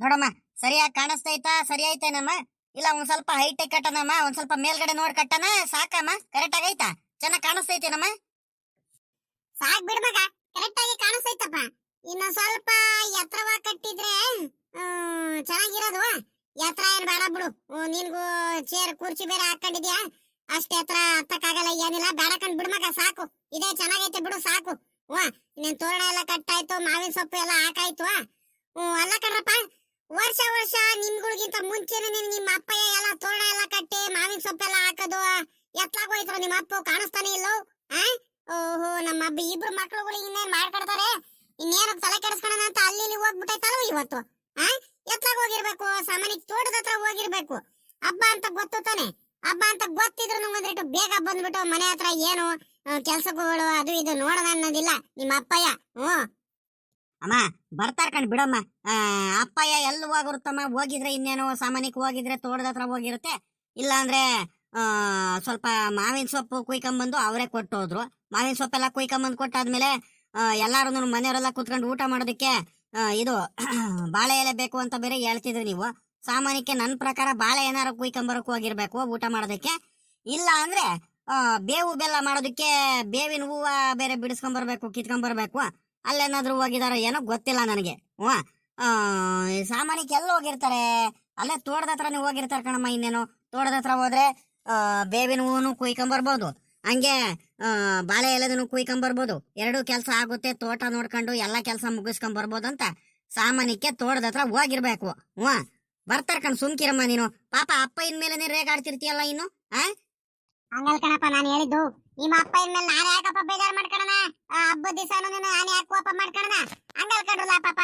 ನೋಡಮ್ಮ, ಸರಿಯಾಗಿ ಕಾಣಿಸ್ತೈತಾ? ಸರಿ ಐತೇನಮ್ಮ? ಇಲ್ಲ ಒಂದ್ ಸ್ವಲ್ಪ ಹೈಟೆಕ್ ಕಟ್ಟನಮ್ಮ, ಒಂದ್ ಸ್ವಲ್ಪ ಮೇಲ್ಗಡೆ ನೋಡಿ ಕಟ್ಟನ ಸಾಕಮ್ಮ? ಕರೆಕ್ಟ್ ಆಗೈತಾ? ಚೆನ್ನಾಗಿ ಕಾಣಿಸ್ತೈತೇನಮ್ಮ? ಸಾಕ್ ಬಿಡ್ ಮಗ, ಕರೆಕ್ಟ್ ಆಗಿ ಕಾಣಿಸ್ತೈತಪ್ಪ. ಇನ್ನ ಸ್ವಲ್ಪ ಎತ್ತರವಾಗಿ ಕಟ್ಟಿದ್ರೆ ಚೆನ್ನಾಗಿರೋದು. ಎತ್ತರ ಏನ್ ಬೇಡ ಬಿಡು. ನಿನ್ಗೂ ಚೇರ್ ಕುರ್ಚಿ ಬೇರೆ ಹಾಕೊಂಡಿದ್ಯಾ, ಅಷ್ಟ್ ಎತ್ತರ ಹತ್ತಕ್ಕಾಗಲ್ಲ. ಏನಿಲ್ಲ, ಬೇಡ ಕಂಡ್ ಬಿಡ್ ಮಗ, ಸಾಕು. ಇದೇ ಚೆನ್ನಾಗೈತೆ ಬಿಡು, ಸಾಕು. ಇನ್ನೇನ್ ತೋರಣ ಎಲ್ಲ ಕಟ್ಟಾಯ್ತು, ಮಾವಿನ ಸೊಪ್ಪು ಎಲ್ಲ ಹಾಕಾಯ್ತು. ಅಲ್ಲ ಕಣ್ರಪ್ಪ, ವರ್ಷ ವರ್ಷ ನಿಮ್ಗಳಿಗಿಂತ ಮುಂಚೆನೆ ನಿಮ್ಮ ಅಪ್ಪಯ್ಯ ಎಲ್ಲ ತೋರಣ ಎಲ್ಲ ಕಟ್ಟಿ ಮಾವಿನ ಸೊಪ್ಪೆಲ್ಲ ಹಾಕೋದು ಎತ್ಲಾಗೋಯ್ತು. ನಿಮ್ಮ ಅಪ್ಪ ಕಾಣಿಸ್ತಾನೆ ಇಲ್ಲೋ? ಓಹೋ, ನಮ್ಮ ಅಬ್ಬ ಇಬ್ರು ಮಕ್ಳುಗಳು ಇನ್ನೇನ್ ಮಾಡ್ಕೊಡ್ತಾರೆ. ಇನ್ನೇನು ತಲೆ ಕೆಡಿಸ್ಕೊಳ್ಳೋಣ ಅಂತ ಅಲ್ಲಿ ಇಲ್ಲಿ ಹೋಗ್ಬಿಟ್ಟೈತಲ್ವ ಇವತ್ತು. ಎತ್ಲಾಗ ಹೋಗಿರ್ಬೇಕು, ಸಾಮಾನ್ಯ ತೋಟದ ಹತ್ರ ಹೋಗಿರ್ಬೇಕು. ಹಬ್ಬ ಅಂತ ಗೊತ್ತು ತಾನೆ. ಹಬ್ಬ ಅಂತ ಗೊತ್ತಿದ್ರು ಒಂದ್ರಿಟ್ಟು ಬೇಗ ಬಂದ್ಬಿಟ್ಟು ಮನೆ ಹತ್ರ ಏನು ಕೆಲ್ಸಗಳು ಅದು ಇದು ನೋಡೋಣ ಅನ್ನೋದಿಲ್ಲ ನಿಮ್ಮ ಅಪ್ಪಯ್ಯ. ಅಮ್ಮ ಬರ್ತಾರ ಕಣ್ ಬಿಡಮ್ಮ. ಅಪ್ಪಯ್ಯ ಎಲ್ಲಿ ಹೋಗಿರುತ್ತಮ್ಮ? ಹೋಗಿದ್ರೆ ಇನ್ನೇನು ಸಾಮಾನ್ಯಕ್ಕೆ ಹೋಗಿದ್ರೆ ತೋಟದ ಹತ್ರ ಹೋಗಿರುತ್ತೆ. ಇಲ್ಲ ಅಂದ್ರೆ ಸ್ವಲ್ಪ ಮಾವಿನ ಸೊಪ್ಪು ಕುಯ್ಕೊಂಬಂದು ಅವರೇ ಕೊಟ್ಟು ಹೋದ್ರು. ಮಾವಿನ ಸೊಪ್ಪೆಲ್ಲ ಕುಯ್ಕೊಂಬಂದು ಕೊಟ್ಟಾದ್ಮೇಲೆ ಎಲ್ಲಾರು ಮನೆಯವರೆಲ್ಲ ಕುತ್ಕೊಂಡು ಊಟ ಮಾಡೋದಕ್ಕೆ ಇದು ಬಾಳೆ ಎಲೆ ಬೇಕು ಅಂತ ಬೇರೆ ಹೇಳ್ತಿದ್ರಿ ನೀವು. ಸಾಮಾನ್ಯಕ್ಕೆ ನನ್ನ ಪ್ರಕಾರ ಬಾಳೆ ಏನಾರು ಕುಯ್ಕೊಂಬರಕ್ ಹೋಗಿರ್ಬೇಕು ಊಟ ಮಾಡೋದಕ್ಕೆ. ಇಲ್ಲ ಅಂದ್ರೆ ಬೇವು ಬೆಲ್ಲ ಮಾಡೋದಕ್ಕೆ ಬೇವಿನ ಹೂವ ಬೇರೆ ಬಿಡಿಸ್ಕೊಂಬರ್ಬೇಕು, ಕಿತ್ಕೊಂಬರ್ಬೇಕು. ಅಲ್ಲೇನಾದ್ರೂ ಹೋಗಿದಾರೋ ಏನೋ ಗೊತ್ತಿಲ್ಲ ನನಗೆ. ಸಾಮಾನ್ಯಕ್ಕೆ ಎಲ್ಲ ಹೋಗಿರ್ತಾರೆ, ಅಲ್ಲೇ ತೋಟದ ಹತ್ರನೇ ಹೋಗಿರ್ತಾರೆ ಕಣಮ್ಮ. ಇನ್ನೇನು ತೋಟದ ಹತ್ರ ಹೋದ್ರೆ ಬೇವಿನ ಹೂವನು ಕುಯ್ಕೊಂಬರ್ಬೋದು, ಹಂಗೆ ಬಾಳೆ ಎಲೆದನ್ನು ಕುಯ್ಕೊಂಬರ್ಬೋದು. ಎರಡೂ ಕೆಲಸ ಆಗುತ್ತೆ, ತೋಟ ನೋಡ್ಕೊಂಡು ಎಲ್ಲ ಕೆಲಸ ಮುಗಿಸ್ಕೊಂಬರ್ಬೋದು ಅಂತ ಸಾಮಾನ್ಯಕ್ಕೆ ತೋಟದ ಹತ್ರ ಹೋಗಿರ್ಬೇಕು. ಬರ್ತಾರ ಕಣ್, ಸುಮ್ಕಿರಮ್ಮ ನೀನು. ಪಾಪ ಅಪ್ಪ ಇನ್ಮೇಲೆ ರೇಗಾಡ್ತಿರ್ತೀಯಲ್ಲ ಇನ್ನು. ಹಂಗಲ್ ಕಣಪ್ಪ, ನಾನು ಹೇಳಿದ್ದು ನಿಮ್ಮ ಅಪ್ಪ ಇನ್ಮೇಲೆ ನಾನೇ ಯಾಕಪ್ಪ ಬೇಜಾರು ಮಾಡ್ಕೊಳಣ? ಹಬ್ಬದ ದಿವಸನು ನಾನೇ ಯಾಕೆ ಕೋಪ ಮಾಡ್ಕೊಳಣ? ಹಂಗಲ್ ಕಣ್ರಲ್ಲ ಪಾಪ.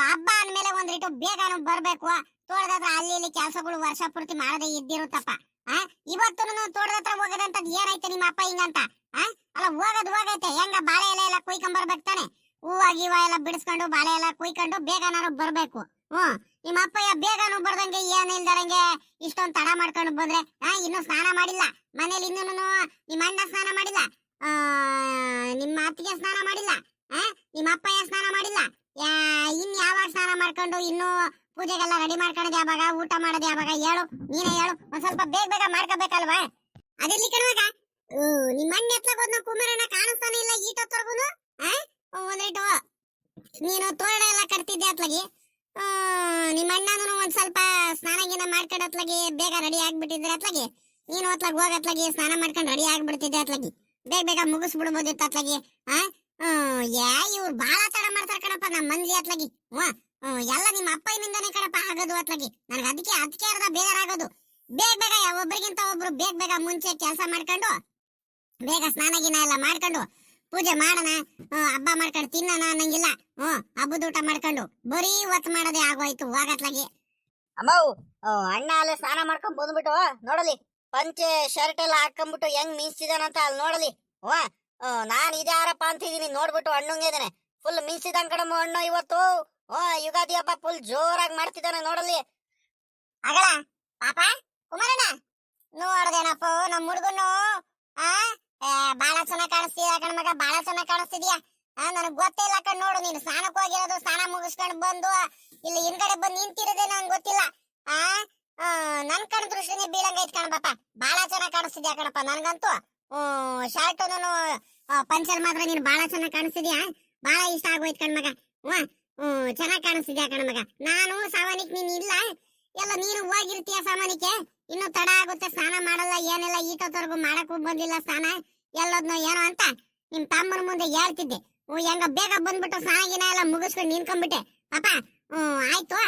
ಹಬ್ಬ ಅಂದ್ಮೇಲೆ ಒಂದ್ರಿಟ್ಟು ಬೇಗನು ಬರ್ಬೇಕು. ತೋಟದ ಹತ್ರ ಅಲ್ಲಿ ಇಲ್ಲಿ ಕೆಲಸಗಳು ವರ್ಷ ಪೂರ್ತಿ ಮಾಡದೆ ಇದ್ದಿರುತ್ತಪ್ಪ. ಇವತ್ತು ತೋಟದ ಹತ್ರ ಹೋಗೋದಂತದ್ ಏನೈತೆ ನಿಮ್ಮ ಅಪ್ಪ ಹಿಂಗಂತ? ಅಲ್ಲ ಹೋಗೈತೆ ಹೆಂಗ? ಬಾಳೆ ಎಲೆ ಎಲ್ಲ ಕುಯ್ಕೊಂಡ್ ತಾನೆ. ಹೂವ ಗೀವ ಎಲ್ಲ ಬಿಡಿಸ್ಕೊಂಡು ಬಾಳೆ ಎಲ್ಲ ಕುಯ್ಕೊಂಡು ಬೇಗನಾರು ಬರ್ಬೇಕು. ನಿಮ್ಮ ಅಪ್ಪಯ್ಯ ಬೇಗನು ಬರ್ದಂಗೆ ಏನ್ ಇಲ್ದಾರಂಗೆ ಇಷ್ಟೊಂದು ತಡ ಮಾಡ್ಕೊಂಡು ಬಂದ್ರೆ ಇನ್ನು ಸ್ನಾನ ಮಾಡಿಲ್ಲ ಮನೇಲಿ. ಇನ್ನೂ ನಿಮ್ಮ ಅಣ್ಣ ಸ್ನಾನ ಮಾಡಿಲ್ಲ, ನಿಮ್ಮ ಅತ್ತಿಗೆ ಸ್ನಾನ ಮಾಡಿಲ್ಲ, ನಿಮ್ಮ ಅಪ್ಪಯ್ಯ ಸ್ನಾನ ಮಾಡಿಲ್ಲ. ಇನ್ ಯಾವಾಗ ಸ್ನಾನ ಮಾಡ್ಕೊಂಡು ಇನ್ನು ಪೂಜೆಗೆಲ್ಲ ರೆಡಿ ಮಾಡ್ಕೊಳ್ಳೋದು ಯಾವಾಗ? ಊಟ ಮಾಡೋದು ಯಾವಾಗ? ಹೇಳು, ನೀನೇ ಹೇಳು. ಒಂದ್ ಸ್ವಲ್ಪ ಬೇಗ ಬೇಗ ಮಾಡ್ಕೋಬೇಕಲ್ವಾ? ಅದೆಲ್ಲಿ ಕಣವಾಗ ನಿಮ್ಮ ಅಣ್ಣ ಎತ್ಲಾಗ ಹೋದ್ನ ಕುಮಾರಣ್ಣ ಕಾಣಿಸ್ತಾನೆ ಇಲ್ಲ ಈಟೊತ್ತರ್ಗುನು. ಒಂದಿಟ್ಟು ನೀನು ತೋರಣ ಎಲ್ಲ ಕಟ್ತಿದ್ದೆ ಅತ್ಲಾಗಿ. ನಿಮ್ಮ ಅಣ್ಣನೂ ಒಂದ್ ಸ್ವಲ್ಪ ಸ್ನಾನ ಗೀನ ಮಾಡ್ಕೊಂಡತ್ಲಾಗಿ ಬೇಗ ರೆಡಿ ಆಗ್ಬಿಟ್ಟಿದ್ರೆ ಅತ್ಲಾಗಿ. ನೀನು ಅತ್ಲಾಗ ಹೋಗತ್ಲಾಗಿ ಸ್ನಾನ ಮಾಡ್ಕೊಂಡು ರೆಡಿ ಆಗ್ಬಿಡ್ತಿದ್ದೆ ಅತ್ಲಾಗಿ. ಬೇಗ ಬೇಗ ಮುಗಿಸ್ಬಿಡ್ಬೋದಿತ್ತು ಅತ್ಲಾಗಿ. ಇವ್ರು ಬಾಳ ತಡ ಮಾಡ್ತಾರ ಕಣಪ್ಪ ನಮ್ಮ ಮಂದಿ ಅತ್ಲಾಗಿ. ಎಲ್ಲ ನಿಮ್ಮ ಅಪ್ಪನಿಂದಾನೆ ಕಣಪ್ಪ ಆಗೋದು ಅತ್ಲಾಗಿ. ನನಗೆ ಅದಕ್ಕೆ ಅರ್ಧ ಬೇಜಾರಾಗೋದು. ಬೇಗ ಬೇಗ ಒಬ್ರಿಗಿಂತ ಒಬ್ರು ಬೇಗ ಬೇಗ ಮುಂಚೆ ಕೆಲಸ ಮಾಡ್ಕೊಂಡು ಬೇಗ ಸ್ನಾನ ಗೀನ ಎಲ್ಲ ಮಾಡ್ಕೊಂಡು ಪೂಜೆ ಮಾಡೋಣ, ಹಬ್ಬ ಮಾಡ್ಕೊಂಡು ತಿನ್ನೋಣ ಅನ್ನಂಗಿಲ್ಲ. ಹಬ್ಬದ ಊಟ ಮಾಡ್ಕೊಂಡು ಬರೀ ಒತ್ತು ಮಾಡೋದೇ ಆಗೋಯ್ತು ಹೋಗತ್ಲಾಗಿ. ಅಮ್ಮವು ಅಣ್ಣ ಅಲ್ಲೇ ಸ್ನಾನ ಮಾಡ್ಕೊಂಡ್ ಬಂದ್ಬಿಟ್ಟು ನೋಡಲಿ, ಪಂಚೆ ಶರ್ಟ್ ಎಲ್ಲ ಹಾಕೊಂಡ್ಬಿಟ್ಟು ಹೆಂಗ್ ಮೀನ್ಸಿದಾನಂತ ಅಲ್ಲಿ ನೋಡಲಿ. ನಾನ್ ಇದ್ಯಾರಪ್ಪ ಅಂತಿದೀನಿ ನೋಡ್ಬಿಟ್ಟು ಅಣ್ಣಂಗಿದಾನೆ ಫುಲ್ ಮೀನ್ಸಿದಂಗ್ ಕಡಮ ಅಣ್ಣ ಇವತ್ತು. ಯುಗಾದಿ ಹಬ್ಬ ಫುಲ್ ಜೋರಾಗಿ ಮಾಡ್ತಿದ್ದಾನೆ ನೋಡಲಿ. ಅಗಳ ಪಾಪ ಕುಮಾರಣ್ಣ ನೋಡ್ದೇನಪ್ಪ ನಮ್ಮ ಹುಡುಗನು ಬಾಳ ಚೆನ್ನಾಗ್ ಕಾಣಿಸ್ತೀಯ ಕಣ್ಮಗ, ಬಾಳ ಚೆನ್ನಾಗ್ ಕಾಣಿಸ್ತಿದ್ಯಾ. ನನಗ್ ಗೊತ್ತೇ ಇಲ್ಲ ಕಣ್. ನೋಡು ನೀನು ಸ್ನಾನಕ್ಕೆ ಹೋಗಿರೋದು, ಸ್ನಾನ ಮುಗಿಸ್ಕೊಂಡು ಬಂದು ಇಲ್ಲಿ ಹಿಂದ್ಗಡೆ ಬಂದು ನಿಂತಿರೋದೇ ನಂಗೆ ಗೊತ್ತಿಲ್ಲ. ನನ್ ಕಣ್ ದೃಷ್ಟಿನೇ ಬೀಳಂಗೈತ್ ಕಣಪ್ಪ. ಬಾಳ ಚೆನ್ನಾಗ್ ಕಾಣಿಸ್ತಿದ್ಯಾ ಕಣಪ್ಪ. ನನ್ಗಂತೂ ಶರ್ಟ್ ಪಂಚಲ್ ಮಾತ್ರ ನೀನು ಬಾಳ ಚೆನ್ನಾಗ್ ಕಾಣಿಸ್ತಿದ್ಯಾ. ಬಾಳ ಇಷ್ಟ ಆಗೋಯ್ತು ಕಣ್ಮಗ. ಚೆನ್ನಾಗ್ ಕಾಣಿಸ್ತಿದ್ಯಾ ಕಣ್ಮಗ. ನಾನು ಸಾಮಾನ್ಯಕ್ಕೆ ನೀನ್ ಇಲ್ಲ, ಎಲ್ಲ ನೀನು ಹೋಗಿರ್ತೀಯ ಸಾಮಾನ್ಯಕ್ಕೆ. ಇನ್ನು ತಡ ಆಗುತ್ತೆ, ಸ್ನಾನ ಮಾಡಲ್ಲ ಏನಿಲ್ಲ. ಈಟೋವರೆಗೂ ಮಾಡಕ್ಕೂ ಬಂದಿಲ್ಲ ಸ್ನಾನ, ಎಲ್ಲೋದ್ನೋ ಏನೋ ಅಂತ ನಿಮ್ ತಮ್ಮನ ಮುಂದೆ ಹೇಳ್ತಿದ್ದೆ. ಹೆಂಗ ಬೇಗ ಬಂದ್ಬಿಟ್ಟು ಸ್ನಾನ ಗಿನ ಎಲ್ಲ ಮುಗಿಸ್ಕೊಂಡು ನಿನ್ಕೊಂಡ್ಬಿಟ್ಟೆ ಪಾಪ. ಆಯ್ತು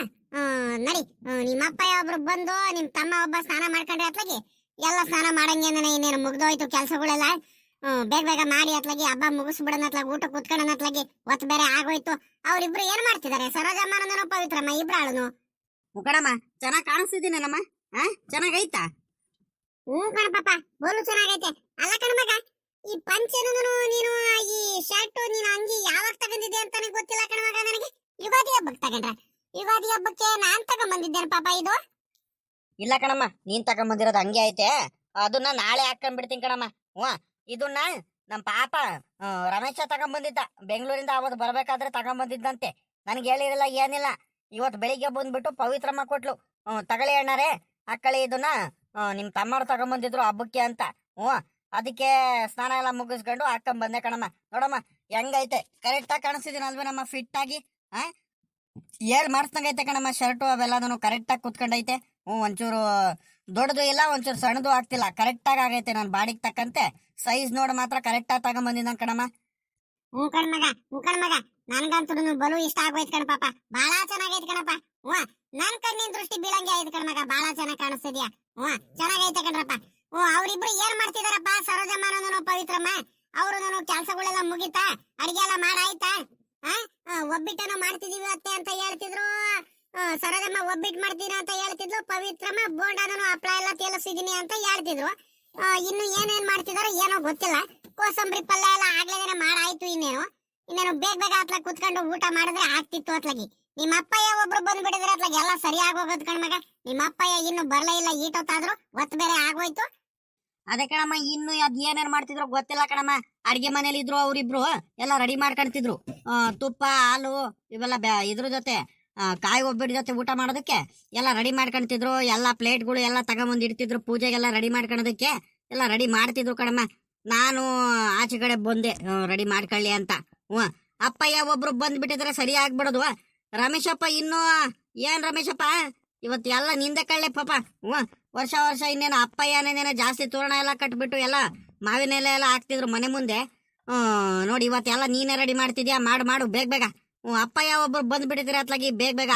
ನಡಿ. ನಿಮ್ಮ ಅಪ್ಪ ಒಬ್ರು ಬಂದು ನಿಮ್ ತಮ್ಮ ಒಬ್ಬ ಸ್ನಾನ ಮಾಡ್ಕೊಂಡ್ರೆ ಅತ್ಲಾಗಿ ಎಲ್ಲ ಸ್ನಾನ ಮಾಡಂಗೇನ ಇನ್ನೇನು ಮುಗ್ದೋಯ್ತು ಕೆಲ್ಸಗಳೆಲ್ಲ. ಬೇಗ ಬೇಗ ಮಾಡಿ ಅತ್ಲಾಗಿ ಹಬ್ಬ ಮುಗಿಸ್ಬಿಡೋಣ ಅತ್ಲಾಗಿ, ಊಟ ಕುತ್ಕೊಳ್ಳೋಣ ಅತ್ಲಾಗಿ. ಒತ್ತು ಬೇರೆ ಆಗೋಯ್ತು. ಅವ್ರಿಬ್ರು ಏನ್ ಮಾಡ್ತಿದ್ದಾರೆ? ಸರೋಜಮ್ಮನೂ ಪವಿತ್ರಮ್ಮ ಇಬ್ರಾಳನು. ಮುಕಡಮ್ಮ ಚೆನ್ನಾಗ್ ಕಾಣಿಸ್ತಿದ್ದೀನಮ್ಮ. ಚೆನ್ನಾಗೈತಾ? ಕಣಪ್ಪ, ಬೋಲು ಚೆನ್ನಾಗೈತೆ. ಅಲ್ಲ ಕಣ್ಮಗ, ಈ ಪಂಚೆನು ನೀನು ಈ ಶರ್ಟ್ ನೀನು ಅಂಗಿ ಯಾವಾಗ ತಗೊಂಡಿದ್ದೆ ಅಂತಾನೆ ಗೊತ್ತಿಲ್ಲ ಕಣ್ಮಗ ನನಗೆ. ಯುಗಾದಿ ಹಬ್ಬಕ್ಕೆ ತಗೊಂಡ್ರ? ಯುಗಾದಿ ಹಬ್ಬಕ್ಕೆ ನಾನ್ ತಗೊಂಡ್ಬಂದಿದ್ದೇನೆ ಪಾಪ ಇದು. ಇಲ್ಲ ಕಣಮ್ಮ, ನೀನ್ ತಗೊಂಬಂದಿರೋದು ಹಂಗೆ ಐತೆ. ಅದನ್ನ ನಾಳೆ ಹಾಕೊಂಡ್ಬಿಡ್ತೀನಿ ಕಣಮ್ಮ. ಇದನ್ನ ನಮ್ ಪಾಪ ರಮೇಶ ತಗೊಂಡ್ಬಂದಿದ್ದ ಬೆಂಗಳೂರಿಂದ. ಅವತ್ತು ಬರ್ಬೇಕಾದ್ರೆ ತಗೊಂಡ್ಬಂದಿದ್ದಂತೆ. ನನಗೆ ಹೇಳಿರಲ್ಲ ಏನಿಲ್ಲ. ಇವತ್ತು ಬೆಳಿಗ್ಗೆ ಬಂದ್ಬಿಟ್ಟು ಪವಿತ್ರಮ್ಮ ಕೊಟ್ಲು. ತಗಳಿ ಅಣ್ಣಾರೇ, ಅಕ್ಕಳಿ ಇದನ್ನ ನಿಮ್ ತಮ್ಮರು ತಗೊಂಬಂದಿದ್ರು ಹಬ್ಬಕ್ಕೆ ಅಂತ. ಅದಕ್ಕೆ ಸ್ನಾನ ಎಲ್ಲ ಮುಗಿಸ್ಕೊಂಡು ಹಾಕೊಂಡ್ ಬಂದೆ ಕಣಮ್ಮ. ನೋಡಮ್ಮ ಹೆಂಗೈತೆ, ಕರೆಕ್ಟಾಗಿ ಕಾಣಿಸ್ತಿದ್ದೀನಲ್ವೇ ನಮ್ಮ ಫಿಟ್ ಆಗಿ. ಆ 7 ಮಾರ್ಕ್ಸ್ನಾಗೈತೆ ಕಣಮ್ಮ. ಶರ್ಟು ಅವೆಲ್ಲದನ್ನು ಕರೆಕ್ಟಾಗಿ ಕುತ್ಕೊಂಡೈತೆ. ಒಂಚೂರು ದೊಡ್ಡದು ಇಲ್ಲ, ಒಂಚೂರು ಸಣ್ಣದು ಆಗ್ತಿಲ್ಲ, ಕರೆಕ್ಟಾಗಿ ಆಗೈತೆ. ನನ್ನ ಬಾಡಿಗೆ ತಕ್ಕಂತೆ ಸೈಜ್ ನೋಡಿ ಮಾತ್ರ ಕರೆಕ್ಟಾಗಿ ತಗೊಂಬಂದಿದ್ದ ಕಣಮ್ಮ. ಹ್ಞೂ ಕಣ್ಮಗ ನನ್ಗಂತೂ ಬಲು ಇಷ್ಟ ಆಗೋಯ್ತು ಕಣಪ್ಪ. ಬಾಳ ಚೆನ್ನಾಗೈತೆ ಕಣಪ್ಪ. ನನ್ ಕಣ್ಣಿನ ದೃಷ್ಟಿ ಬೀಳಂಗೆ ಆಯ್ತು ಕಣ್ಮಗ. ಬಾಳ ಚೆನ್ನಾಗಿ ಕಾಣಿಸ್ತಿದ್ಯಾ. ಚೆನ್ನಾಗೈತೆ ಕಣ್ರಪ್ಪ. ಅವ್ರಿಬ್ರು ಏನ್ ಮಾಡ್ತಿದಾರಪ್ಪ, ಸರೋಜಮ್ಮನೂ ಪವಿತ್ರಮ್ಮ? ಅವ್ರು ಕೆಲ್ಸಗಳೆಲ್ಲ ಮುಗಿತಾ? ಅಡಿಗೆ ಎಲ್ಲ ಮಾಡಾಯ್ತಾ? ಒಬ್ಬಿಟ್ಟನು ಮಾಡ್ತಿದೀವಿ ಅತ್ತೆ ಅಂತ ಹೇಳ್ತಿದ್ರು. ಸರೋಜಮ್ಮ ಒಬ್ಬಿಟ್ಟು ಮಾಡ್ತೀನಿ ಅಂತ ಹೇಳ್ತಿದ್ಲು. ಪವಿತ್ರಮ್ಮ ಬೋಂಡಾನು ಹಪ್ಳ ಎಲ್ಲ ತೇಲಿಸಿದೀನಿ ಅಂತ ಹೇಳ್ತಿದ್ರು. ಇನ್ನು ಏನೇನ್ ಮಾಡ್ತಿದಾರೋ ಏನೋ ಗೊತ್ತಿಲ್ಲ. ಕೋಸಂಬರಿ ಪಲ್ಯ ಎಲ್ಲ ಆಗ್ಲೇನೆ ಮಾಡಾಯ್ತು. ಇನ್ನೇನು ಬೇಗ ಅತ್ಲಾಗ ಕುತ್ಕೊಂಡು ಊಟ ಮಾಡಿದ್ರೆ ಆಗ್ತಿತ್ತು ಅತ್ಲಾಗಿ. ನಿಮ್ಮ ಅಪ್ಪಯ್ಯ ಒಬ್ರು ಬಂದ್ಬಿಟ್ಟಿದ್ರೆ ಅತ್ಲಾಗ ಎಲ್ಲ ಸರಿಯಾಗಿ ಹೋಗೋದು ಕಣ್ಮಗ. ನಿಮ್ಮ ಅಪ್ಪಯ್ಯ ಇನ್ನು ಬರ್ಲೇ ಇಲ್ಲ, ಈಟೊತ್ತಾದ್ರು ಒತ್ತು ಬೇರೆ ಆಗೋಯ್ತು. ಅದೇ ಕಣಮ್ಮ, ಇನ್ನು ಅದ್ ಏನೇನ್ ಮಾಡ್ತಿದ್ರು ಗೊತ್ತಿಲ್ಲ ಕಣಮ್ಮ. ಅಡ್ಗೆ ಮನೇಲಿ ಇದ್ರು ಅವ್ರಿಬ್ರು, ಎಲ್ಲ ರೆಡಿ ಮಾಡ್ಕೊಂತಿದ್ರು. ತುಪ್ಪ, ಹಾಲು ಇವೆಲ್ಲ ಇದ್ರ ಜೊತೆ ಕಾಯಿ ಒಬ್ಬಿಟ್ಟು ಜೊತೆ ಊಟ ಮಾಡೋದಕ್ಕೆ ಎಲ್ಲ ರೆಡಿ ಮಾಡ್ಕೊಂತಿದ್ರು. ಎಲ್ಲ ಪ್ಲೇಟ್ಗಳು ಎಲ್ಲ ತಗೊಂಬಂದು ಇಡ್ತಿದ್ರು. ಪೂಜೆಗೆಲ್ಲ ರೆಡಿ ಮಾಡ್ಕೊಳೋದಕ್ಕೆ ಎಲ್ಲ ರೆಡಿ ಮಾಡ್ತಿದ್ರು ಕಣಮ್ಮ. ನಾನು ಆಚೆ ಕಡೆ ಬಂದೆ ರೆಡಿ ಮಾಡ್ಕೊಳ್ಳಿ ಅಂತ. ಅಪ್ಪಯ್ಯ ಒಬ್ರು ಬಂದ್ಬಿಟ್ಟಿದ್ರೆ ಸರಿ ಆಗ್ಬಿಡೋದು. ರಮೇಶಪ್ಪ ಇನ್ನು ಏನ್ ರಮೇಶಪ್ಪ, ಇವತ್ತು ಎಲ್ಲ ನಿಂದೆ ಕಳ್ಳೆ ಪಾಪ. ವರ್ಷ ಇನ್ನೇನು ಅಪ್ಪಯ್ಯನೇನೇನೋ ಜಾಸ್ತಿ ತೋರಣ ಎಲ್ಲ ಕಟ್ಬಿಟ್ಟು ಎಲ್ಲ ಮಾವಿನ ಎಲೆ ಎಲ್ಲ ಹಾಕ್ತಿದ್ರು ಮನೆ ಮುಂದೆ. ನೋಡಿ ಇವತ್ತೆಲ್ಲ ನೀನೇ ರೆಡಿ ಮಾಡ್ತಿದ್ಯಾ. ಮಾಡು ಬೇಗ. ಅಪ್ಪಯ್ಯ ಒಬ್ರು ಬಂದ್ಬಿಟ್ಟಿದ್ರೆ ಅತ್ಲಾಗಿ ಬೇಗ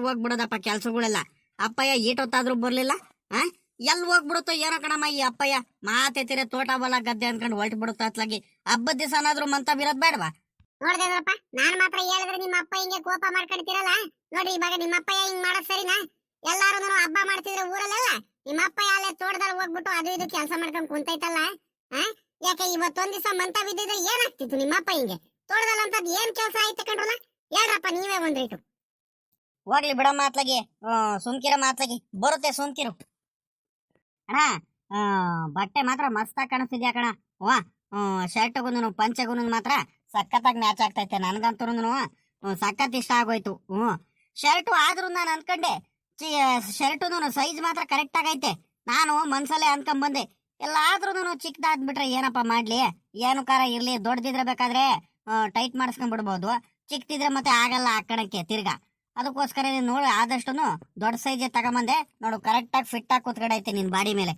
ಹೋಗ್ಬಿಡೋದಪ್ಪ ಕೆಲ್ಸಗಳೆಲ್ಲ. ಅಪ್ಪಯ್ಯ ಈಟೊತ್ತಾದ್ರೂ ಬರ್ಲಿಲ್ಲ. ಎಲ್ಲಿ ಹೋಗ್ಬಿಡುತ್ತೋ ಏನೋ ಕಣಮ್ಮ ಈ ಅಪ್ಪಯ್ಯ. ಮಾತೆತ್ತಿರೆ ತೋಟ ಹೊಲ ಗದ್ದೆ ಅನ್ಕೊಂಡು ಹೊರಟು ಬಿಡುತ್ತೋ ಅತ್ಲಾಗಿ. ಹಬ್ಬದ ದಿವಸ ಏನಾದ್ರು ಮಂತ ಬಿರೋದ್ ಬೇಡವಾ? ನೋಡ್ದೇಪ್ಪ, ನಾನ್ ಮಾತ್ರ ಹೇಳಿದ್ರೆ ನಿಮ್ಮ ಅಪ್ಪ ಹಿಂಗೆ ಕೋಪ ಮಾಡ್ಕೊಳ್ತಿರಲ್ಲ. ನೋಡಿ ಇವಾಗ ನಿಮ್ಮ ಅಪ್ಪಯ್ಯ ಹಿಂಗ್ ಮಾಡೋದ್ ಸರಿನಾ? ಎಲ್ಲಾರು ಹಬ್ಬ ಮಾಡ್ತಿದ್ರೆ ಊರಲ್ಲೆಲ್ಲ ನಿಮ್ಮ ಅಪ್ಪಯ್ಯ ಅಲ್ಲೇ ತೋಟದಲ್ಲಿ ಹೋಗ್ಬಿಟ್ಟು ಅದು ಇದು ಕೆಲಸ ಮಾಡ್ಕೊಂಡ್ ಕುಂತೈತಲ್ಲ. ಯಾಕೆ ಇವತ್ತೊಂದ್ ದಿವಸ ಮಂತ ಬಿದ್ದಿದ್ರೆ ಏನಾಗ್ತಿತ್ತು ನಿಮ್ಮ ಅಪ್ಪ ಹಿಂಗೆ? ತೋಟದಲ್ಲಿ ಅಂತದ್ ಏನ್ ಕೆಲಸ ಆಯ್ತು ಕಂಡ್ರಲ್ಲ? ಹೇಳ್ರಪ್ಪ ನೀವೇ ಒಂದ್ರಿಟು. ಹೋಗ್ಲಿ ಬಿಡ ಮಾತ್ಲಾಗಿ, ಸುಮ್ಕಿರ ಮಾತ್ಲಾಗಿ, ಬರುತ್ತೆ ಸುಮ್ಕಿರು. ಅಣ್ಣ ಬಟ್ಟೆ ಮಾತ್ರ ಮಸ್ತಾಗಿ ಕಾಣಿಸ್ತಿದ್ಯಾ ಕಣ. ಶರ್ಟ್ಗೂ ಪಂಚೆಗೂ ಮಾತ್ರ ಸಖತ್ತಾಗಿ ಮ್ಯಾಚ್ ಆಗ್ತೈತೆ. ನನ್ಗಂತೂ ಸಖತ್ ಇಷ್ಟ ಆಗೋಯ್ತು. ಶರ್ಟು ಆದ್ರೂ ನಾನು ಅನ್ಕೊಂಡೆ ಶರ್ಟು ಸೈಜ್ ಮಾತ್ರ ಕರೆಕ್ಟ್ ಆಗೈತೆ. ನಾನು ಮನ್ಸಲ್ಲೇ ಅನ್ಕೊಂಡ್ ಬಂದೆ, ಎಲ್ಲಾದ್ರೂ ಚಿಕ್ಕದಾದ್ಬಿಟ್ರೆ ಏನಪ್ಪಾ ಮಾಡ್ಲಿ, ಏನು ಕಾರ ಇರ್ಲಿ, ದೊಡ್ಡದಿದ್ರೆ ಬೇಕಾದ್ರೆ ಟೈಟ್ ಮಾಡಿಸ್ಕೊಂಡ್ಬಿಡ್ಬೋದು, ಚಿಕ್ಕದಿದ್ರೆ ಮತ್ತೆ ಆಗಲ್ಲ ಹಾಕಣಕ್ಕೆ ತಿರ್ಗಾ. ಅದಕ್ಕೋಸ್ಕರ ನೋಡಿ ಆದಷ್ಟು ದೊಡ್ಡ ಸೈಜ್ ತಗೊಂಬಂದೆ. ನೋಡು ಕರೆಕ್ಟಾಗಿ ಫಿಟ್ ಆಗಿ ಕೂತ್ಕೊಂಡೈತೆ ನಿನ್ ಬಾಡಿ ಮೇಲೆ.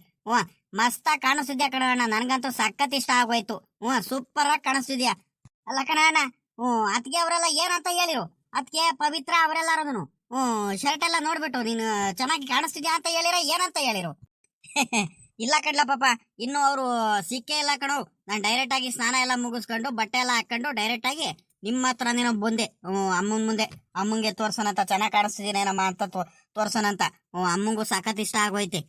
ಮಸ್ತಾಗಿ ಕಾಣಿಸ್ತಿದ್ಯಾ ಕಣ ಅಣ್ಣ, ನನ್ಗಂತೂ ಸಖತ್ ಇಷ್ಟ ಆಗೋಯ್ತು. ಸೂಪರ್ ಆಗಿ ಕಾಣಿಸ್ತಿದ್ಯಾ. ಅಲ್ಲ ಕಣ ಅಣ್ಣ, ಅತ್ಗೆ ಅವರೆಲ್ಲ ಏನಂತ ಹೇಳಿರು? ಅತ್ಗೆ ಪವಿತ್ರ ಅವರೆಲ್ಲಾರದನು ಶರ್ಟ್ ಎಲ್ಲ ನೋಡ್ಬಿಟ್ಟು ನೀನು ಚೆನ್ನಾಗಿ ಕಾಣಿಸ್ತಿದ್ಯಾ ಅಂತ ಹೇಳಿರ, ಏನಂತ ಹೇಳಿರು? ಇಲ್ಲ ಕಡ್ಲ ಪಾಪ, ಇನ್ನು ಅವರು ಸಿಕ್ಕೇ ಇಲ್ಲ ಕಣೋ. ನಾನು ಡೈರೆಕ್ಟ್ ಆಗಿ ಸ್ನಾನ ಎಲ್ಲ ಮುಗಿಸ್ಕೊಂಡು ಬಟ್ಟೆ ಎಲ್ಲ ಹಾಕೊಂಡು ಡೈರೆಕ್ಟ್ ಆಗಿ ನಿಮ್ಮ ಹತ್ರನೇನೋ ಬಂದೆ. ಅಮ್ಮನ ಮುಂದೆ ಅಮ್ಮಂಗೆ ತೋರ್ಸೋಣಂತ, ಚೆನ್ನಾಗಿ ಕಾಣಿಸ್ತಿದ್ದೀನೇನಮ್ಮ ಅಂತ ತೋರ್ಸೋಣಂತ. ಅಮ್ಮಂಗೂ ಸಖತ್ ಇಷ್ಟ ಆಗೋಯ್ತೆ.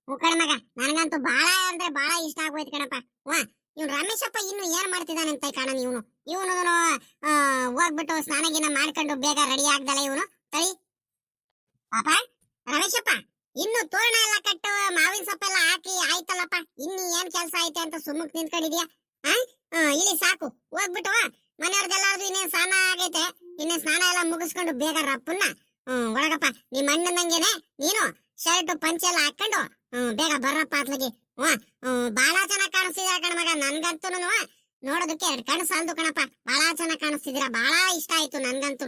ಕಣಮಗ, ನನಗಂತೂ ಬಾಳ ಅಂದ್ರೆ ಬಾಳ ಇಷ್ಟ ಆಗೋಯ್ತು ಕಣಪ್ಪ. ಇವ್ನು ರಮೇಶಪ್ಪ ಇನ್ನು ಏನ್ ಮಾಡ್ತಿದ್ದಾನಂತ ಕಾಣ. ಇವನು ಹೋಗ್ಬಿಟ್ಟು ಸ್ನಾನಗಿನ ಮಾಡ್ಕೊಂಡು ಬೇಗ ರೆಡಿ ಆಗ್ದಲ್ಲ ಇವನು. ತಳಿ ಪಾಪ ರಮೇಶಪ್ಪ, ಇನ್ನು ತೋರಣ ಎಲ್ಲ ಕಟ್ಟು ಮಾವಿನ ಸೊಪ್ಪೆಲ್ಲ ಹಾಕಿ ಆಯ್ತಲ್ಲಪ್ಪ. ಇನ್ನು ಏನ್ ಕೆಲಸ ಐತೆ ಅಂತ ಸುಮ್ಮಕ್ ನಿಂತ್ಕೊಂಡಿದ್ಯಾ? ಇಲ್ಲಿ ಸಾಕು, ಹೋಗ್ಬಿಟ್ಟು ಮನೆಯವ್ರದೆಲ್ಲಾರ್ದು ಇನ್ನೇನ್ ಸ್ನಾನ ಆಗೈತೆ. ಇನ್ನೇನ್ ಸ್ನಾನ ಎಲ್ಲ ಮುಗಿಸ್ಕೊಂಡು ಬೇಗ ರಪ್ಪನ್ನ ಒಳಗಪ್ಪ. ನಿಮ್ಮ ಅಣ್ಣನಂಗೆನೆ ನೀನು ಶರ್ಟ್ ಪಂಚೆ ಎಲ್ಲ ಹಾಕೊಂಡು ಬೇಗ ಬರ್ರಪ್ಪ ಅತ್ಲಗಿ. ಬಾಳ ಚೆನ್ನಾಗಿ ಕಾಣಿಸ್ತಿದ್ದೀರಾ ಕಣಮಗ. ನನ್ಗಂತೂ ನೋಡೋದಕ್ಕೆ 2 ಕಣ್ಣು ಸಾಲದು ಕಣಪ್ಪ. ಬಾಳ ಚೆನ್ನಾಗಿ ಕಾಣಿಸ್ತಿದ್ದೀರಾ, ಬಾಳ ಇಷ್ಟ ಆಯ್ತು ನನ್ಗಂತೂ.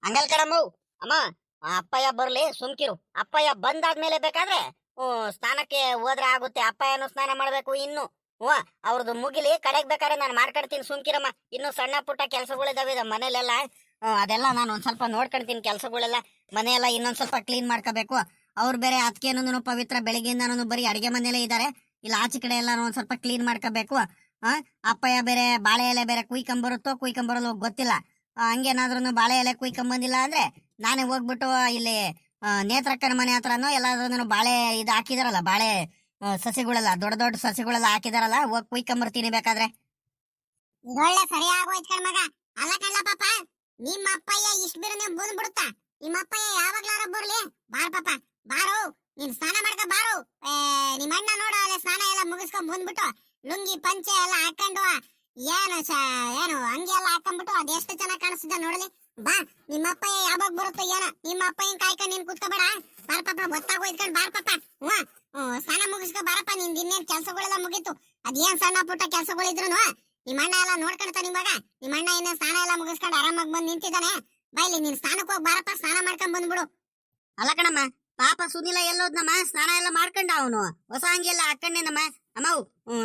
ಹಂಗಲ್ ಕಣಮ್ಮ. ಅಮ್ಮ ಅಪ್ಪಯ್ಯ ಬರ್ಲಿ ಸುಮ್ಕಿರು. ಅಪ್ಪಯ್ಯ ಬಂದಾದ್ಮೇಲೆ ಬೇಕಾದ್ರೆ ಸ್ನಾನಕ್ಕೆ ಹೋದ್ರೆ ಆಗುತ್ತೆ. ಅಪ್ಪಯ್ಯನು ಸ್ನಾನ ಮಾಡ್ಬೇಕು ಇನ್ನು. ಅವ್ರದ್ದು ಮುಗಿಲಿ, ಕಡೆಗ್ ಬೇಕಾದ್ರೆ ನಾನು ಮಾಡ್ಕೊಡ್ತೀನಿ ಸುಮ್ಕಿರಮ್ಮ. ಇನ್ನು ಸಣ್ಣ ಪುಟ್ಟ ಕೆಲ್ಸಗಳಿದಾವೆ ಮನೇಲೆಲ್ಲ, ಅದೆಲ್ಲ ನಾನು ಒಂದ್ ಸ್ವಲ್ಪ ನೋಡ್ಕೊಳ್ತೀನಿ ಕೆಲ್ಸಗಳೆಲ್ಲ. ಮನೆಯೆಲ್ಲ ಇನ್ನೊಂದ್ ಸ್ವಲ್ಪ ಕ್ಲೀನ್ ಮಾಡ್ಕೋಬೇಕು. ಅವ್ರು ಬೇರೆ ಅದಕ್ಕೇನು ಪವಿತ್ರ ಬೆಳಿಗ್ಗೆಯಿಂದನೂ ಬರೀ ಅಡಿಗೆ ಮನೇಲೇ ಇದ್ದಾರೆ. ಇಲ್ಲ ಆಚೆ ಕಡೆ ಎಲ್ಲ ಒಂದ್ ಸ್ವಲ್ಪ ಕ್ಲೀನ್ ಮಾಡ್ಕೋಬೇಕು. ಅಪ್ಪಯ್ಯ ಬೇರೆ ಬಾಳೆ ಎಲೆ ಬೇರೆ ಕುಯ್ಕೊಂಬರಲ್ಲ ಗೊತ್ತಿಲ್ಲ. ಹಂಗೇನಾದ್ರೂ ಬಾಳೆ ಎಲೆ ಕುಯ್ಕೊಂಬಂದಿಲ್ಲ ಅಂದ್ರೆ ನಾನೇ ಹೋಗ್ಬಿಟ್ಟು ಇಲ್ಲಿ ನೇತ್ರಕ್ಕನ ಮನೆ ಹತ್ರನೋ ಎಲ್ಲಾದ್ರೂ ಬಾಳೆ ಇದು ಹಾಕಿದಾರಲ್ಲ, ಬಾಳೆ ಸಸಿಗಳೆಲ್ಲ ದೊಡ್ಡ ಸಸಿಗಳೆಲ್ಲ ಹಾಕಿದಾರಲ್ಲ, ಹೋಗಿ ಕುಯ್ಕೊಂಬರ್ತೀನಿ ಬೇಕಾದ್ರೆ. ಇದೊಳ್ಳೆ ಸರಿ ಆಗೋಯ್ತು ಕಣ್ಮಗ. ಅಲ್ಲ ಕಣ್ಲ ಪಾಪ, ನಿಮ್ಮ ಅಪ್ಪಯ್ಯ ಇಷ್ಟ ಬೇರೆ ಬಂದ್ಬಿಡುತ್ತಾ? ನಿಮ್ಮ ಅಪ್ಪಯ್ಯ ಯಾವಾಗ್ಲಾರ ಬರ್ಲಿ. ಬಾರ ಪಾಪ ಬಾರೋ, ನೀನ್ ಸ್ನಾನ ಮಾಡ್ಕೊ ಬಾರೋ. ನಿಮ್ಮ ಅಣ್ಣ ನೋಡು ಅಲ್ಲೇ ಸ್ನಾನ ಎಲ್ಲ ಮುಗಿಸ್ಕೊಂಡ್ ಬಂದ್ಬಿಟ್ಟು ಲುಂಗಿ ಪಂಚೆ ಎಲ್ಲ ಹಾಕೊಂಡು ಏನು ಅಂಗಿ ಎಲ್ಲ ಹಾಕೊಂಡ್ಬಿಟ್ಟು ಅದೆಷ್ಟು ಚೆನ್ನಾಗಿ ಕಾಣಿಸ್ತಿದ್ದ ನೋಡಲಿ. ಬಾ ನಿಮ್ಮ ಅಪ್ಪ ಯಾವಾಗ ಬರುತ್ತೋ ಏನೋ ನಿಮ್ಮ ಅಪ್ಪ ಏನ್ ಕಾಯ್ಕೊಂಡು ನೀನ್ ಕುತ್ಕೋಬೇಡ ಬಾರ್ ಪಾಪ ಗೊತ್ತಾಗೋಯ್ತ್ಕೊಂಡ್ ಬಾರ್ ಪಾಪ ಸ್ನಾನ ಮುಗಿಸ್ಕೊ ಬಾರಪ್ಪ ನಿನ್ ಇನ್ನೇನ್ ಕೆಲ್ಸಗಳೆಲ್ಲ ಮುಗೀತು ಅದೇನ್ ಸಣ್ಣ ಪುಟ್ಟ ಕೆಲ್ಸಗಳಿದ್ರು ನಿಮ್ಮ ಅಣ್ಣ ಎಲ್ಲ ನೋಡ್ಕೊಂತಾನ ಇವಾಗ ನಿಮ್ಮ ಅಣ್ಣ ಇನ್ನ ಸ್ನಾನ ಎಲ್ಲ ಮುಗಿಸ್ಕೊಂಡು ಆರಾಮಾಗಿ ಬಂದ್ ನಿಂತಿದ್ದಾನೆ ಬೈಲಿ ನೀನ್ ಸ್ನಾನಕ್ಕೆ ಹೋಗಿ ಬಾರಪ್ಪ ಸ್ನಾನ ಮಾಡ್ಕೊಂಡ್ ಬಂದ್ಬಿಡು. ಅಲ್ಲ ಕಣಮ್ಮ, ಪಾಪ ಸುನಿಲ ಎಲ್ಲೋದ್ನಮ್ಮ, ಸ್ನಾನ ಎಲ್ಲ ಮಾಡ್ಕೊಂಡ ಅವನು. ಹೊಸ ಅಂಗಿ ಎಲ್ಲ ಹಾಕೊಂಡೇನಮ್ಮ. ಅಮ್ಮವು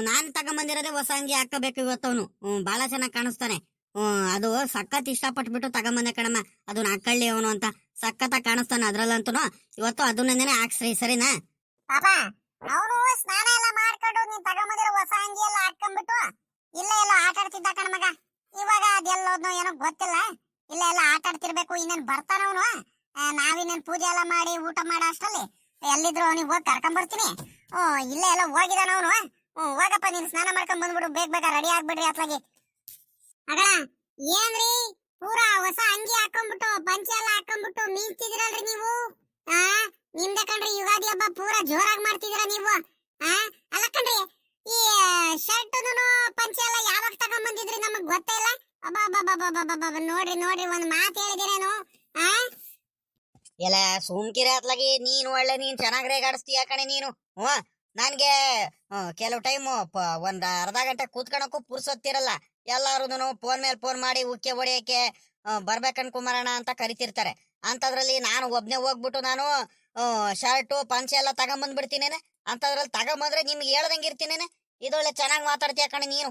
ನಾನ್ ತಗೊಂಬಂದಿರೋದೇ ಹೊಸ ಅಂಗಿ ಹಾಕಬೇಕು ಇವತ್ತವನು. ಬಹಳ ಚೆನ್ನಾಗಿ ಕಾಣಿಸ್ತಾನೆ. ಅದು ಸಖತ್ ಇಷ್ಟಪಟ್ಬಿಟ್ಟು ತಗೊಂಬಂದೆ ಕಣಮ್ಮ. ಅದನ್ನ ಹಾಕೊಳ್ಳಿ ಅವನು ಅಂತ ಸಖತ್ತಾಗಿ ಕಾಣಿಸ್ತಾನೆ ಅದ್ರಲ್ಲಂತೂ. ಇವತ್ತು ಅದನ್ನೇ ಹಾಕ್ಸ್ರಿ, ಸರಿನಾ? ಪಾಪ ಅವನು ಸ್ನಾನ ಎಲ್ಲ ಮಾಡ್ಕೊಂಡು ನೀನ್ ತಗೊಂಬಂದಿರೋ ಹೊಸ ಅಂಗಿ ಎಲ್ಲ ಹಾಕೊಂಡ್ಬಿಟ್ಟು ಇಲ್ಲ ಎಲ್ಲ ಆಟ ಆಡ್ತಿದ್ದ ಕಣ ಮಗ. ಇವಾಗ ಅದೆಲ್ಲೋದ್ನೋ ಏನೋ ಗೊತ್ತಿಲ್ಲ. ಇಲ್ಲ ಎಲ್ಲ ಆಟ ಆಡ್ತಿರ್ಬೇಕು. ಇನ್ನೇನ್ ಬರ್ತಾನವನು. ನಾವಿನ್ನೇನ್ ಪೂಜೆ ಎಲ್ಲ ಮಾಡಿ ಊಟ ಮಾಡೋ ಅಷ್ಟರಲ್ಲಿ ಎಲ್ಲಿದ್ರು ಅವನಿಗೆ ಹೋಗಿ ಕರ್ಕೊಂಡ್ ಬರ್ತೀನಿ. ಇಲ್ಲ ಎಲ್ಲ ಹೋಗಿದಾನ ಅವನು. ಹೋಗಪ್ಪ ನೀನ್ ಸ್ನಾನ ಮಾಡ್ಕೊಂಡ್ ಬಂದ್ಬಿಡು, ಬೇಗ ಬೇಗ ರೆಡಿ ಆಗ್ಬಿಡ್ರಿ ಅತ್ಲಾಗಿ. ಅಗ ಏನ್ರಿ ಪೂರಾ ಹೊಸ ಅಂಗಿ ಹಾಕೊಂಡ್ಬಿಟ್ಟು ಪಂಚೆ ಎಲ್ಲ ಹಾಕೊಂಡ್ಬಿಟ್ಟು ಮೀನ್ತಿದಿರಲ್ರಿ ನೀವು. ನಿಮ್ದೆ ಕಣ್ರಿ ಯುಗಾದಿ ಹಬ್ಬ ಪೂರಾ ಜೋರಾಗಿ ಮಾಡ್ತಿದ್ದೀರಾ ನೀವು. ಅಲ್ಲ ಕಣ್ರಿ, ಈ ಶರ್ಟ್ ಪಂಚೆ ಎಲ್ಲ ಯಾವಾಗ ತಗೊಂಡ್ಬಂದಿದ್ರಿ ನಮಗ್ ಗೊತ್ತೇ ಇಲ್ಲ. ನೋಡ್ರಿ ನೋಡ್ರಿ ಒಂದ್ ಮಾತು ಹೇಳಿದಿರೇನು? ಎಲ್ಲ ಸುಮ್ಕಿರ ಅತ್ಲಾಗಿ. ನೀನು ಒಳ್ಳೆ ನೀನ್ ಚೆನ್ನಾಗಿ ರೇಗಾಡಿಸ್ತೀಯ ಕಣೆ ನೀನು. ನನ್ಗೆ ಕೆಲವು ಟೈಮ್ ಒಂದ್ ಅರ್ಧ ಗಂಟೆ ಕೂತ್ಕೊಳಕ್ಕೂ ಪುರ್ಸೊತ್ತಿರಲ್ಲ. ಎಲ್ಲಾರು ಫೋನ್ ಮೇಲೆ ಫೋನ್ ಮಾಡಿ ಉಕ್ಕೆ ಹೊಡಿಯಕ್ಕೆ ಬರ್ಬೇಕನ್ಕುಮಾರಣ ಅಂತ ಕರಿತಿರ್ತಾರೆ. ಅಂತದ್ರಲ್ಲಿ ನಾನು ಒಬ್ನೇ ಹೋಗ್ಬಿಟ್ಟು ನಾನು ಶರ್ಟು ಪಂಚೆ ಎಲ್ಲ ತಗೊಂಬಂದ್ಬಿಡ್ತೀನೇನೆ. ಅಂತದ್ರಲ್ಲಿ ತಗೊಂಬಂದ್ರೆ ನಿಮ್ಗೆ ಹೇಳ್ದಂಗೆ ಇರ್ತೀನೇನೆ. ಇದೊಳ್ಳೆ ಚೆನ್ನಾಗಿ ಮಾತಾಡ್ತೀಯ ಕಣೆ ನೀನು.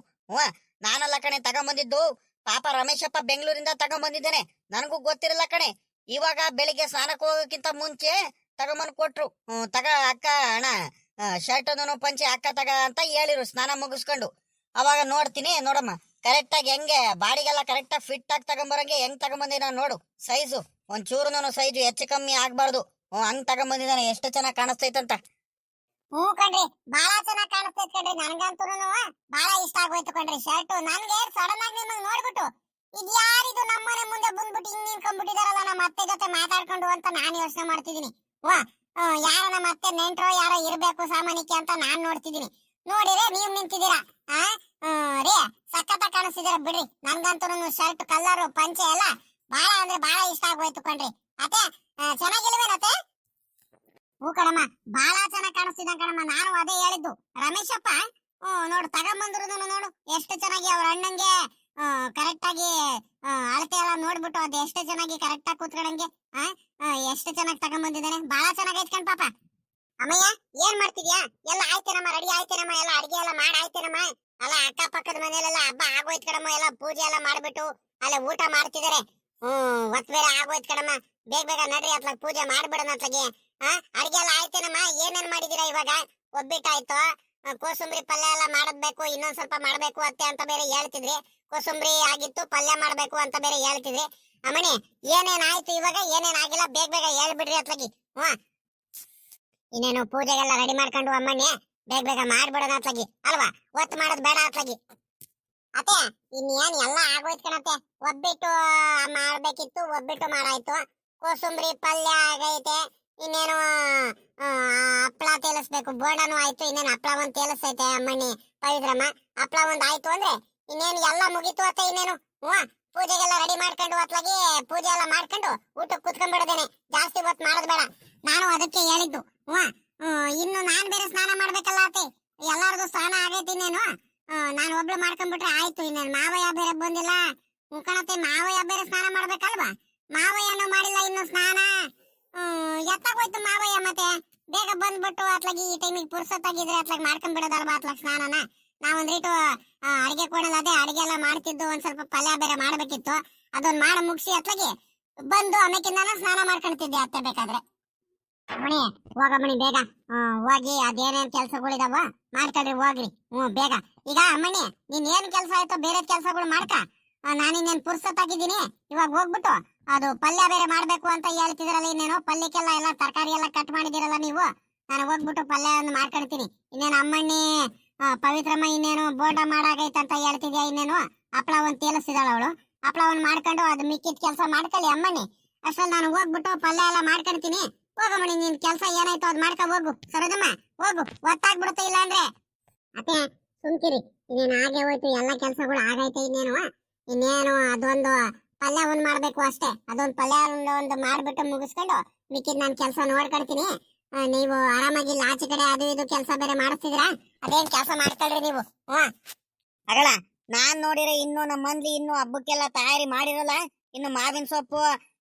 ನಾನಲ್ಲ ಕಣೆ ತಗೊಂಬಂದಿದ್ದು, ಪಾಪ ರಮೇಶಪ್ಪ ಬೆಂಗಳೂರಿಂದ ತಗೊಂಬಂದಿದ್ದೇನೆ. ನನಗೂ ಗೊತ್ತಿರಲ್ಲ ಕಣೆ. ಇವಾಗ ಬೆಳಿಗ್ಗೆ ಸ್ನಾನಕ್ಕೆ ಹೋಗೋಕ್ಕಿಂತ ಮುಂಚೆ ತಗೊಂಬಂದ್ ಕೊಟ್ರು. ತಗ ಅಕ್ಕ ಅಣ್ಣ ಶರ್ಟ್ ಪಂಚೆ ಅಕ್ಕ ತಗ ಅಂತ ಹೇಳಿರು ಸ್ನಾನ ಮುಗಿಸ್ಕೊಂಡು. ಅವಾಗ ನೋಡ್ತೀನಿ, ನೋಡಮ್ಮ ಕರೆಕ್ಟಾಗಿ ಹೆಂಗೆ ಬಾಡಿಗೆಲ್ಲ ಕರೆಕ್ಟಾಗಿ ಫಿಟ್ ಆಗಿ ತಗೊಂಬರಂಗೆ ಹೆಂಗ್ ತಗೊಂಬಂದಿನ ನೋಡು. ಸೈಜು ಒಂಚೂರು ಸೈಜು ಹೆಚ್ಚು ಕಮ್ಮಿ ಆಗ್ಬಾರ್ದು. ಹಂಗ್ ತಗೊಂಬಂದಿದ್ದಾನೆ. ಎಷ್ಟು ಚೆನ್ನಾಗಿ ಕಾಣಿಸ್ತೈತಂತ. ಹ್ಞೂ ಕಣ್ರಿ, ಬಾಳ ಚೆನ್ನಾಗಿ ಕಾಣಿಸ್ತೈತ್ ಕಣ್ರಿ. ನನ್ಗಂತೂ ಬಾಳ ಇಷ್ಟ ಆಗೋಯ್ತು ಕಣ್ರಿ ಶರ್ಟ್. ನನ್ಗೆ ಸಡನ್ ಆಗಿ ನಿಮ್ಮನ್ನ ನೋಡ್ಬಿಟ್ಟು ಇದು ಯಾರಿದು ನಮ್ಮನೆ ಮುಂದೆ ಬಂದ್ಬಿಟ್ಟು ಹಿಂಗ್ ನಿಂತ್ಕೊಂಡ್ಬಿಟ್ಟಿದಾರಲ್ಲ ನಮ್ಮ ಅತ್ತೆ ಜೊತೆ ಮಾತಾಡ್ಕೊಂಡು ಅಂತ ನಾನು ಯೋಚನೆ ಮಾಡ್ತಿದ್ದೀನಿ. ಯಾರ ನಮ್ಮ ಅತ್ತೆ ನೆಂಟ್ರೋ ಯಾರೋ ಇರ್ಬೇಕು ಸಾಮಾನ್ಯಕ್ಕೆ ಅಂತ ನಾನ್ ನೋಡ್ತಿದ್ದೀನಿ. ನೋಡಿದ್ರೆ ನೀವ್ ನಿಂತಿದ್ದೀರಾ. ರೇ ಸಖತ್ತಾಗಿ ಕಾಣಿಸ್ತಿದ್ದೀರಾ ಬಿಡ್ರಿ. ನನ್ಗಂತೂ ಶರ್ಟ್ ಕಲರ್ ಪಂಚೆ ಎಲ್ಲ ಬಾಳ ಅಂದ್ರೆ ಬಾಳ ಇಷ್ಟ ಆಗೋಯ್ತು ಕಣ್ರಿ. ಅತ್ತೆ ಚೆನ್ನಾಗಿಲ್ವೇನತ್ತೆ? ಹೂ ಕಣಮ್ಮ, ಬಾಳ ಚೆನ್ನಾಗಿ ಕಾಣಿಸ್ತಿದ್ದ ಕಣಮ್ಮ. ನಾನು ಅದೇ ಹೇಳಿದ್ದು ರಮೇಶಪ್ಪ. ನೋಡು ತಗೊಂಬಂದ್ರು ನೋಡು ಎಷ್ಟು ಚೆನ್ನಾಗಿ ಅವ್ರ ಅಣ್ಣಂಗೆ ಕರೆಕ್ಟ್ ಆಗಿ ಅಳತೆ ಎಲ್ಲ ನೋಡ್ಬಿಟ್ಟು ಅದು ಎಷ್ಟು ಚೆನ್ನಾಗಿ ಕರೆಕ್ಟ್ ಆಗಿ ಕೂತ್ಕೊಂಡಂಗೆ ಎಷ್ಟು ಚೆನ್ನಾಗಿ ತಗೊಂಬಂದಿದ್ದಾನೆ. ಬಾಳ ಚೆನ್ನಾಗೈತ್ ಕಣ್ ಪಾಪ. ಅಮ್ಮಯ್ಯ ಏನ್ ಮಾಡ್ತಿದ್ಯಾ? ಎಲ್ಲ ಆಯ್ತೇನಮ್ಮ, ರೆಡಿ ಆಯ್ತೇನಮ್ಮ, ಎಲ್ಲ ಅಡಿಗೆ ಎಲ್ಲ ಮಾಡಿ ಆಯ್ತೇನಮ್ಮ? ಅಲ್ಲ ಅಕ್ಕಪಕ್ಕದ ಮನೇಲೆಲ್ಲ ಹಬ್ಬ ಆಗೋಯ್ತು ಕಣಮ್ಮ. ಎಲ್ಲ ಪೂಜೆ ಎಲ್ಲ ಮಾಡ್ಬಿಟ್ಟು ಅಲ್ಲೇ ಊಟ ಮಾಡ್ತಿದಾರೆ. ಹೊತ್ ಬೇರೆ ಆಗೋಯ್ತು ಕಣಮ್ಮ. ಬೇಗ ಬೇಗ ನಡ್ರಿ ಅತ್ಲಾಗ ಪೂಜೆ ಮಾಡ್ಬಿಡೋಣ ಅತ್ಲಾಗೆ. ಅಡಿಗೆ ಎಲ್ಲ ಆಯ್ತೇನಮ್ಮ? ಏನೇನ್ ಮಾಡಿದೀರಾ ಇವಾಗ? ಒಬ್ಬಿಟ್ಟಾಯ್ತು, ಕೋಸಂಬರಿ ಪಲ್ಯ ಎಲ್ಲ ಮಾಡಬೇಕು, ಇನ್ನೊಂದ್ ಸ್ವಲ್ಪ ಮಾಡ್ಬೇಕು ಅತ್ತೆ ಅಂತ ಬೇರೆ ಹೇಳ್ತಿದ್ರಿ. ಕೋಸಂಬರಿ ಆಗಿತ್ತು, ಪಲ್ಯ ಮಾಡ್ಬೇಕು ಅಂತ ಬೇರೆ ಹೇಳ್ತಿದ್ರಿ. ಅಮ್ಮಣಿ ಏನೇನ್ ಆಯ್ತು ಇವಾಗ? ಏನೇನ್ ಆಗಿಲ್ಲ ಬೇಗ ಬೇಗ ಹೇಳ್ಬಿಡ್ರಿ ಅತ್ಲಾಗಿ. ಇನ್ನೇನು ಪೂಜೆಗೆಲ್ಲ ರೆಡಿ ಮಾಡ್ಕೊಂಡು ಅಮ್ಮಣ್ಣೆ ಬೇಗ ಬೇಗ ಮಾಡ್ಬಿಡೋಣ ಅತ್ಲಾಗಿ ಅಲ್ವಾ? ಒತ್ತು ಮಾಡೋದ್ ಬೇಡ ಅತ್ಲಾಗಿ. ಅತ್ತೆ ಇನ್ನೇನ್ ಎಲ್ಲ ಆಗೋಯ್ತು ಕಣತ್ತೆ. ಒಬ್ಬಿಟ್ಟು ಮಾಡ್ಬೇಕಿತ್ತು, ಒಬ್ಬಿಟ್ಟು ಮಾಡಾಯ್ತು. ಕೋಸಂಬರಿ ಪಲ್ಯ ಆಗೈತೆ. ಇನ್ನೇನು ಹಪ್ಳ ತೇಲಿಸ್ಬೇಕು, ಬೋಂಡನು ಆಯ್ತು. ಇನ್ನೇನು ಹಪ್ಳ ಒಂದ್ ತೇಲಿಸ್ತೈತೆ ಅಮ್ಮಣ್ಣಿ ಪವಿತ್ರಮ್ಮ. ಹಪ್ಳ ಒಂದ್ ಆಯ್ತು ಅಂದ್ರೆ ಇನ್ನೇನು ಎಲ್ಲ ಮುಗೀತು ಅತ್ತೆ. ಇನ್ನೇನು ಪೂಜೆಗೆಲ್ಲ ರೆಡಿ ಮಾಡ್ಕೊಂಡು ಅತ್ಲಾಗಿ ಪೂಜೆ ಎಲ್ಲ ಮಾಡ್ಕೊಂಡು ಊಟಕ್ಕೆ ಕುತ್ಕೊಂಡ್ಬಿಡದೇನೆ. ಜಾಸ್ತಿ ಹೊತ್ತು ಮಾಡೋದ್ ಬೇಡ. ನಾನು ಅದಕ್ಕೆ ಹೇಳಿದ್ದು. ಇನ್ನು ನಾನ್ ಬೇರೆ ಸ್ನಾನ ಮಾಡ್ಬೇಕಲ್ಲ ಅತ್ತೆ. ಎಲ್ಲಾರ್ದು ಸ್ನಾನ ಆಗೈತಿ. ಇನ್ನೇನು ನಾನು ಒಬ್ಳು ಮಾಡ್ಕೊಂಡ್ಬಿಟ್ರೆ ಆಯ್ತು. ಇನ್ನೇನು ಮಾವಯ್ಯ ಬೇರೆ ಬಂದಿಲ್ಲ. ಕಣತ್ತೆ ಮಾವಯ್ಯ ಬೇರೆ ಸ್ನಾನ ಮಾಡ್ಬೇಕಲ್ವಾ? ಮಾವಯ್ಯನು ಮಾಡಿಲ್ಲ ಇನ್ನು ಸ್ನಾನ. ಎತ್ತಾಗೋಯ್ತು ಮಾವಯ್ಯ. ಮತ್ತೆ ಬೇಗ ಬಂದ್ಬಿಟ್ಟು ಅತ್ಲಾಗಿ ಈ ಟೈಮಿಗೆ ಪುರ್ಸೊತ್ತಾಗಿದ್ರೆ ಅತ್ಲಾಗ ಮಾಡ್ಕೊಂಡ್ಬಿಡೋದಲ್ವಾ ಅತ್ಲಾಗ ಸ್ನಾನನ. ನಾವೊಂದ್ರೀಟು ಅಡಿಗೆ ಕೊಡಲ್ಲ, ಅದೇ ಅಡಿಗೆ ಎಲ್ಲ ಮಾಡ್ತಿದ್ದು. ಒಂದ್ ಸ್ವಲ್ಪ ಪಲ್ಯ ಬೇರೆ ಮಾಡ್ಬೇಕಿತ್ತು. ಅದೊಂದ್ ಮಾಡಿ ಮುಗಿಸಿ ಅತ್ಲಾಗಿ ಬಂದು ಆಮೇಕಿಂದ ಸ್ನಾನ ಮಾಡ್ಕೊಂತಿದ್ದೆ ಅತ್ತೆ ಬೇಕಾದ್ರೆ. ಮಣಿ ಹೋಗಮ್ಮಣಿ ಬೇಗ ಹೋಗಿ ಅದೇನೇನ್ ಕೆಲ್ಸಗಳಿದಾವ ಮಾಡ್ಕೊಳ್ರಿ ಹೋಗ್ರಿ. ಬೇಗ. ಈಗ ಅಮ್ಮಣ್ಣಿ ನೀನ್ ಏನ್ ಕೆಲ್ಸ ಆಯ್ತೋ ಬೇರೆ ಕೆಲ್ಸಗಳು ಮಾಡ್ಕ. ನಾನಿನ್ನೇನ್ ಪುರ್ಸೊತ್ತಾಗಿದ್ದೀನಿ. ಇವಾಗ ಹೋಗ್ಬಿಟ್ಟು ಅದು ಪಲ್ಯ ಬೇರೆ ಮಾಡ್ಬೇಕು ಅಂತ ಹೇಳ್ತಿದ್ರಲ್ಲ. ಇನ್ನೇನು ಪಲ್ಯಕ್ಕೆಲ್ಲ ಎಲ್ಲ ತರಕಾರಿ ಎಲ್ಲ ಕಟ್ ಮಾಡಿದಿರಲ್ಲ ನೀವು. ನಾನು ಹೋಗ್ಬಿಟ್ಟು ಪಲ್ಯ ಮಾಡ್ಕೊಳ್ತೀನಿ. ಇನ್ನೇನು ಅಮ್ಮಣ್ಣಿ ಪವಿತ್ರಮ್ಮ ಇನ್ನೇನು ಬೋಂಡ ಮಾಡಾಗೈತೆ ಅಂತ ಹೇಳ್ತಿದ್ಯಾ. ಇನ್ನೇನು ಹಪ್ಳ ಒಂದ್ ತೇಲಿಸ್ತಿದಾಳ ಅವಳು. ಹಪ್ಳ ಒಂದ್ ಮಾಡ್ಕೊಂಡು ಅದು ಮಿಕ್ಕಿದ ಕೆಲಸ ಮಾಡ್ಕೊಳ್ಳಿ ಅಮ್ಮಣ್ಣಿ. ಅಷ್ಟ್ರಲ್ಲಿ ನಾನು ಹೋಗ್ಬಿಟ್ಟು ಪಲ್ಯ ಎಲ್ಲ ಮಾಡ್ಕೊಳ್ತೀನಿ. ಹೋಗಮ್ಮಣಿ ನಿನ್ ಕೆಲ್ಸ ಏನಾಯ್ತು ಅದ್ ಮಾಡ್ಕೊ ಹೋಗು. ಸರೋಜಮ್ಮ ಹೋಗು, ಒತ್ತಾಗ್ಬಿಡುತ್ತೆ ಇಲ್ಲ ಅಂದ್ರೆ. ಅತ್ತೆ ಸುಮ್ಕಿರಿ, ಇನ್ನೇನು ಹಾಗೆ ಹೋಯ್ತು ಎಲ್ಲ ಕೆಲ್ಸಗಳು ಆಗೈತೆ. ಇನ್ನೇನು ಅದೊಂದು ಪಲ್ಯ ಒಂದ್ ಮಾಡ್ಬೇಕು ಅಷ್ಟೇ. ಅದೊಂದ್ ಪಲ್ಯ ಒಂದು ಮಾಡ್ಬಿಟ್ಟು ಮುಗಿಸ್ಕೊಂಡು ಮಿಕ್ಕಿದ್ ನಾನ್ ಕೆಲಸ ನೋಡ್ಕೊಳ್ತೀನಿ. ನೀವು ಆರಾಮಾಗಿ ಇಲ್ಲಿ ಆಚೆ ಕಡೆ ಅದು ಇದು ಕೆಲಸ ಬೇರೆ ಮಾಡಿಸ್ತಿದ್ರ, ಅದೇನ್ ಕೆಲಸ ಮಾಡ್ಕೊಳ್ರಿ ನೀವು. ಆಗಲ್ಲ, ನಾನ್ ನೋಡಿದ್ರೆ ಇನ್ನು ನಮ್ಮ ಮಂದಿ ಇನ್ನು ಹಬ್ಬಕ್ಕೆಲ್ಲ ತಯಾರಿ ಮಾಡಿರಲ್ಲ, ಇನ್ನು ಮಾವಿನ ಸೊಪ್ಪು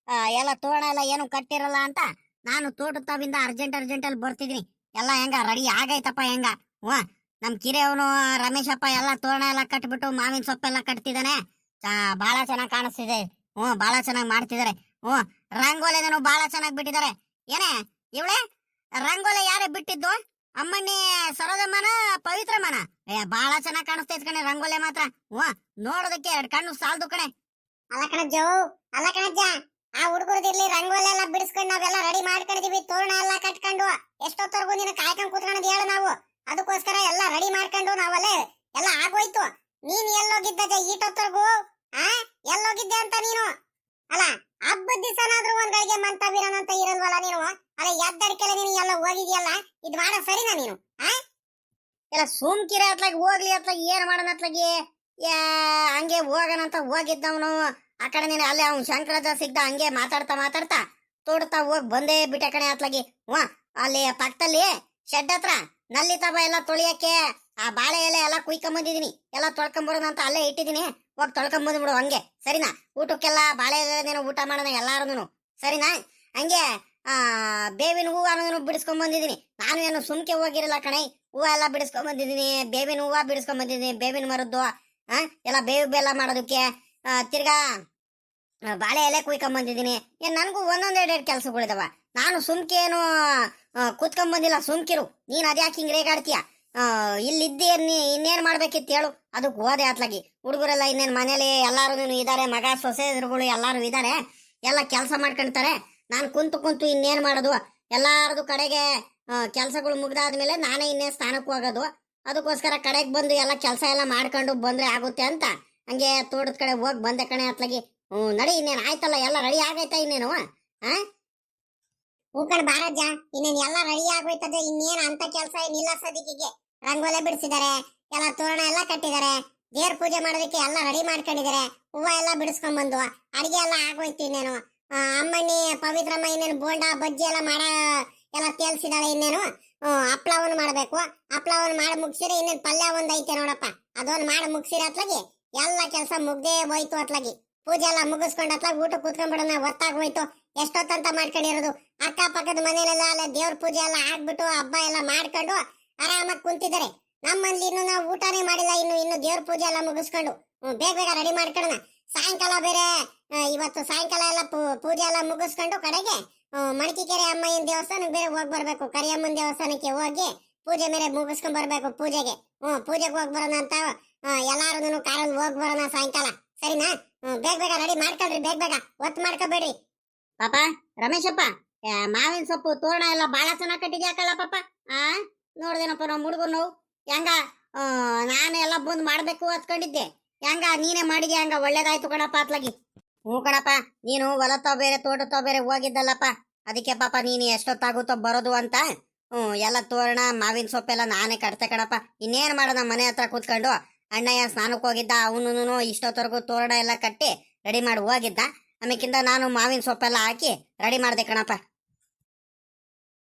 ಎಲ್ಲ ತೋರಣ ಎಲ್ಲ ಏನು ಕಟ್ಟಿರಲ್ಲ ಅಂತ ನಾನು ತೋಟದ ತಾವಿಂದ ಅರ್ಜೆಂಟ್ ಅಲ್ಲಿ ಬರ್ತಿದೀನಿ. ಎಲ್ಲ ಹೆಂಗ ರೆಡಿ ಆಗೈತಪ್ಪ ಹೆಂಗ. ನಮ್ ಕಿರಿಯವನು ರಮೇಶಪ್ಪ ಎಲ್ಲ ತೋರಣ ಎಲ್ಲ ಕಟ್ಬಿಟ್ಟು ಮಾವಿನ ಸೊಪ್ಪೆಲ್ಲ ಕಟ್ತಿದ್ದಾನೆ. ಬಹಳ ಚೆನ್ನಾಗಿ ಕಾಣಿಸ್ತಿದೆ. ಬಹಳ ಚೆನ್ನಾಗಿ ಮಾಡ್ತಿದ್ದಾರೆ. ರಂಗೋಲಿನೂ ಬಹಳ ಚೆನ್ನಾಗಿ ಬಿಟ್ಟಿದ್ದಾರೆ. ಏನೇ ಇವಳೆ ರಂಗೋಲಿ ಯಾರೇ ಬಿಟ್ಟಿದ್ದು? ಅಮ್ಮಣ್ಣಿ ಸರೋಜಮ್ಮನ ಪವಿತ್ರಮ್ಮನ? ಬಹಳ ಚೆನ್ನಾಗಿ ಕಾಣಿಸ್ತೈತ್ ಕಣೆ ರಂಗೋಲಿ ಮಾತ್ರ. ನೋಡೋದಕ್ಕೆ ಎರಡು ಕಣ್ಣು ಸಾಲದು ಕಣೆ. ಅಲ್ಲ ಕಣಜ್ಜ, ಅಲ್ಲ ಕಣಜ್ಜ, ಆ ಹುಡುಗರದಿರ್ಲಿ ರಂಗೋಲಿ ಎಲ್ಲ ಬಿಡಿಸ್ಕೊಂಡು ನಾವೆಲ್ಲ ರೆಡಿ ಮಾಡ್ಕೊಂಡಿದೀವಿ, ತೋರಣ ಎಲ್ಲ ಕಟ್ಕೊಂಡು ಎಷ್ಟೊತ್ತವರೆಗೂ ನೀನು ಕಾಯ್ಕೊಂಡು ಕೂತ್ಕೊಳ್ಳೋದು ಹೇಳು ನಾವು. ಅದಕ್ಕೋಸ್ಕರ ಎಲ್ಲ ರೆಡಿ ಮಾಡ್ಕೊಂಡು ನಾವಲ್ಲೇ ಎಲ್ಲ ಆಗೋಯ್ತು. ನೀನ್ ಎಲ್ಲೋಗಿದ್ದ ಈಟೊತ್ತವರೆಗೂ? ಎಲ್ಲೋಗಿದ್ದೆ ಅಂತ ನೀನು? ಅಲ್ಲ ಹಬ್ಬದ ದಿವಸನಾದ್ರೂ ಒಂದ್ ಗಳಿಗೆ ಮಂತವಿರನಂತ ಇರಲ್ವಲ್ಲ ನೀನು? ಅಲ್ಲ ಎದ್ದಡಿಕೆಲ್ಲ ನೀನು ಎಲ್ಲ ಹೋಗಿದ್ಯಲ್ಲ, ಇದ್ ಮಾಡೋ ಸರಿನಾ ನೀನು? ಎಲ್ಲ ಸುಮ್ಕಿರ ಅತ್ಲಾಗಿ ಹೋಗ್ಲಿ ಅತ್ಲಾಗಿ ಏನ್ ಮಾಡೋಣ ಅತ್ಲಾಗಿ. ಹಂಗೆ ಹೋಗೋಣಂತ ಹೋಗಿದ್ದವನು ಆ ಕಡೆ ನೀನು ಅಲ್ಲೇ ಅವ್ನು ಶಂಕರಾಜ ಸಿಗ್ದ, ಹಂಗೆ ಮಾತಾಡ್ತಾ ತೋಡ್ತಾ ಹೋಗ್ ಬಂದೇ ಬಿಟ್ಟೆ ಕಣೆ ಅತ್ಲಾಗಿ. ಅಲ್ಲಿ ಪಕ್ಕದಲ್ಲಿ ಶೆಡ್ ಹತ್ರ ನಲ್ಲಿ ತಬ ಎಲ್ಲ ತೊಳಿಯಕ್ಕೆ ಆ ಬಾಳೆ ಎಲೆ ಎಲ್ಲ ಕುಯ್ಕೊಂಬಂದಿದೀನಿ. ಎಲ್ಲ ತೊಳ್ಕೊಂಬರೋದಂತ ಅಲ್ಲೇ ಇಟ್ಟಿದೀನಿ, ಹೋಗಿ ತೊಳ್ಕೊಂಬಂದ್ಬಿಡು ಹಂಗೆ, ಸರಿನಾ? ಊಟಕ್ಕೆಲ್ಲ ಬಾಳೆ ಎಲೆ ಊಟ ಮಾಡೋಣ ಎಲ್ಲಾರು, ಸರಿನಾ? ಹಂಗೆ ಬೇವಿನ ಹೂವು ಬಿಡಿಸ್ಕೊಂಡ್ ಬಂದಿದೀನಿ. ನಾನು ಏನು ಸುಮ್ಕೆ ಹೋಗಿರಲ್ಲ ಕಣೆ, ಹೂವು ಎಲ್ಲ ಬಿಡಿಸ್ಕೊಂಡ್ ಬಂದಿದೀನಿ. ಬೇವಿನ ಹೂವು ಬಿಡಿಸ್ಕೊಂಡ್ ಬಂದಿದೀನಿ, ಬೇವಿನ ಮರದ್ದು ಎಲ್ಲ ಬೇವು ಬೆಲ್ಲ ಮಾಡೋದಕ್ಕೆ. ತಿರ್ಗಾ ಬಾಳೆ ಎಲೆ ಕುಯ್ಕೊಂಡ್ ಬಂದಿದೀನಿ. ನನ್ಗೂ ಒಂದೊಂದೆರಡೆರಡು ಕೆಲ್ಸಗಳಿದಾವ. ನಾನು ಸುಮ್ಕೆ ಏನು ಕೂತ್ಕೊಂಡ್ ಬಂದಿಲ್ಲ, ಸುಮ್ಕಿರು. ನೀನ್ ಅದ್ಯಾಕೆ ಹಿಂಗ್ ರೇಗಾಡ್ತೀಯ? ಇಲ್ಲಿದ್ದೇ ಇನ್ನೇನ್ ಮಾಡ್ಬೇಕಿತ್ತು ಹೇಳು? ಅದಕ್ಕೆ ಹೋದೆ ಅತ್ಲಾಗಿ. ಹುಡುಗರೆಲ್ಲ ಇನ್ನೇನ್ ಮನೇಲಿ ಎಲ್ಲಾರು ಇದಾರೆ, ಮಗ ಸೊಸೆಗಳು ಎಲ್ಲಾರು ಇದಾರೆ, ಎಲ್ಲ ಕೆಲಸ ಮಾಡ್ಕೊಂತಾರೆ. ನಾನು ಕುಂತು ಇನ್ನೇನ್ ಮಾಡೋದು? ಎಲ್ಲಾರದು ಕಡೆಗೆ ಕೆಲ್ಸಗಳು ಮುಗ್ದಾದ್ಮೇಲೆ ನಾನೇ ಇನ್ನೇ ಸ್ಥಾನಕ್ಕೆ ಹೋಗೋದು. ಅದಕ್ಕೋಸ್ಕರ ಕಡೆಗೆ ಬಂದು ಎಲ್ಲ ಕೆಲಸ ಎಲ್ಲ ಮಾಡ್ಕೊಂಡು ಬಂದ್ರೆ ಆಗುತ್ತೆ ಅಂತ ಹಂಗೆ ತೋಟದ ಕಡೆ ಹೋಗಿ ಬಂದೆ ಕಣೆ ಅತ್ಲಾಗಿ. ನಡಿ, ಇನ್ನೇನ್ ಆಯ್ತಲ್ಲ, ಎಲ್ಲ ರೆಡಿ ಆಗೈತಾ ಇನ್ನೇನು? ಹೂಕಣ್ ಬಾರಜ್ಜ, ಇನ್ನೇನ್ ಎಲ್ಲ ರೆಡಿ ಆಗೋಯ್ತದೆ. ಇನ್ನೇನ್ ಅಂತ ಕೆಲಸ ಏನಿಲ್ಲ ಸದ್ಯಕ್ಕೆ. ರಂಗೋಲಿ ಬಿಡಿಸಿದ್ದಾರೆ, ಎಲ್ಲ ತೋರಣ ಎಲ್ಲ ಕಟ್ಟಿದ್ದಾರೆ, ದೇವ್ರ ಪೂಜೆ ಮಾಡೋದಕ್ಕೆ ಎಲ್ಲ ರೆಡಿ ಮಾಡ್ಕೊಂಡಿದ್ದಾರೆ, ಹೂವ ಎಲ್ಲ ಬಿಡಿಸ್ಕೊಂಡ್ ಬಂದು ಅಡಿಗೆ ಎಲ್ಲ ಆಗೋಯ್ತು. ಇನ್ನೇನು ಅಮ್ಮಣ್ಣಿ ಪವಿತ್ರಮ್ಮ ಇನ್ನೇನು ಬೋಂಡ ಬಜ್ಜಿ ಎಲ್ಲ ಎಲ್ಲ ತೇಲ್ಸಿದಾಳೆ. ಇನ್ನೇನು ಹಪ್ಳವನ್ನು ಮಾಡ್ಬೇಕು. ಹಪ್ಳವನ್ನು ಮಾಡಿ ಮುಗಿಸಿರಿ. ಇನ್ನೇನು ಪಲ್ಯ ಒಂದ್ ಐತೆ ನೋಡಪ್ಪ, ಅದೊಂದು ಮಾಡಿ ಮುಗಿಸಿರಿ ಅತ್ಲಾಗಿ. ಎಲ್ಲ ಕೆಲಸ ಮುಗ್ದೇ ಹೋಯ್ತು ಅತ್ಲಾಗಿ. ಪೂಜೆ ಎಲ್ಲ ಮುಗಿಸ್ಕೊಂಡು ಅತ್ಲಾಗಿ ಊಟ ಕೂತ್ಕೊಂಡ್ಬಿಡೋಣ, ಹೊತ್ತಾಗೋಯ್ತು. ಎಷ್ಟೊತ್ತಂತ ಮಾಡ್ಕೊಂಡಿರೋದು. ಅಕ್ಕ ಪಕ್ಕದ ಮನೇಲೆಲ್ಲ ಅಲ್ಲ ದೇವ್ರ ಪೂಜೆ ಎಲ್ಲ ಆಗ್ಬಿಟ್ಟು ಹಬ್ಬ ಎಲ್ಲ ಮಾಡ್ಕೊಂಡು ಆರಾಮಾಗಿ ಕುಂತಿದ್ದಾರೆ. ನಮ್ಮಲ್ಲಿ ಇನ್ನು ನಾವು ಊಟನೇ ಮಾಡಿಲ್ಲ, ಇನ್ನು ದೇವ್ರ ಪೂಜೆ ಎಲ್ಲ ಮುಗಿಸ್ಕೊಂಡು ಬೇಗ ರೆಡಿ ಮಾಡ್ಕೊಳ್ಳೋಣ. ಸಾಯಂಕಾಲ ಬೇರೆ ಇವತ್ತು ಸಾಯಂಕಾಲ ಎಲ್ಲ ಪೂಜೆ ಎಲ್ಲ ಮುಗಿಸ್ಕೊಂಡು ಕಡೆಗೆ ಮಣಕಿಕೆರೆ ಅಮ್ಮಯ್ಯನ ದೇವಸ್ಥಾನಕ್ಕೆ ಬೇರೆ ಹೋಗಿ ಬರ್ಬೇಕು. ಕರಿಯಮ್ಮನ ದೇವಸ್ಥಾನಕ್ಕೆ ಹೋಗಿ ಪೂಜೆ ಮೇಲೆ ಮುಗಿಸ್ಕೊಂಡ್ ಬರ್ಬೇಕು. ಪೂಜೆಗೆ ಪೂಜೆಗೆ ಹೋಗಿ ಬರೋಣ ಅಂತ ಎಲ್ಲಾರು ಕಾರಲ್ಲಿ ಹೋಗಿ ಬರೋಣ ಸಾಯಂಕಾಲ, ಸರಿನಾ? ಬೇಗ ರೆಡಿ ಮಾಡ್ಕೊಳ್ರಿ, ಬೇಗ ಒತ್ತು ಮಾಡ್ಕೋಬೇಡ್ರಿ. ಪಾಪ ರಮೇಶಪ್ಪ, ಮಾವಿನ ಸೊಪ್ಪು ತೋರಣ ಎಲ್ಲ ಬಾಳ ಚೆನ್ನಾಗಿ ಕಟ್ಟಿದ್ಯಾಕಲ್ಲ ಪಾಪ. ನೋಡ್ದೇನಪ್ಪ ನಮ್ಮ ಹುಡುಗನು ಹೆಂಗ ನಾನು ಎಲ್ಲ ಬಂದ್ ಮಾಡ್ಬೇಕು ಅತ್ಕೊಂಡಿದ್ದೆ. ಹೆಂಗ ನೀನೇ ಮಾಡಿದ್ಯಾ? ಹಂಗ ಒಳ್ಳೇದಾಯ್ತು ಕಣಪ್ಪ ಅತ್ಲಾಗಿ. ಕಣಪ್ಪ, ನೀನು ಹೊಲತ್ತೋ ಬೇರೆ ತೋಟತ್ತೋ ಬೇರೆ ಹೋಗಿದ್ದಲ್ಲಪ್ಪ, ಅದಕ್ಕೆ ಪಾಪ ನೀನು ಎಷ್ಟೊತ್ತಾಗುತ್ತೋ ಬರೋದು ಅಂತ ಎಲ್ಲ ತೋರಣ ಮಾವಿನ ಸೊಪ್ಪೆಲ್ಲ ನಾನೇ ಕಟ್ತೆ ಕಣಪ್ಪ. ಇನ್ನೇನ್ ಮಾಡೋಣ, ಮನೆ ಹತ್ರ ಕೂತ್ಕೊಂಡು ಅಣ್ಣಯ್ಯ ಸ್ನಾನಕ್ಕೆ ಹೋಗಿದ್ದ, ಅವನು ಇಷ್ಟೊತ್ತವರೆಗೂ ತೋರಣ ಎಲ್ಲ ಕಟ್ಟಿ ರೆಡಿ ಮಾಡಿ ಹೋಗಿದ್ದ. ಆಮೇಕಿಂದ ನಾನು ಮಾವಿನ ಸೊಪ್ಪೆಲ್ಲ ಹಾಕಿ ರೆಡಿ ಮಾಡ್ದೆ ಕಣಪ್ಪ.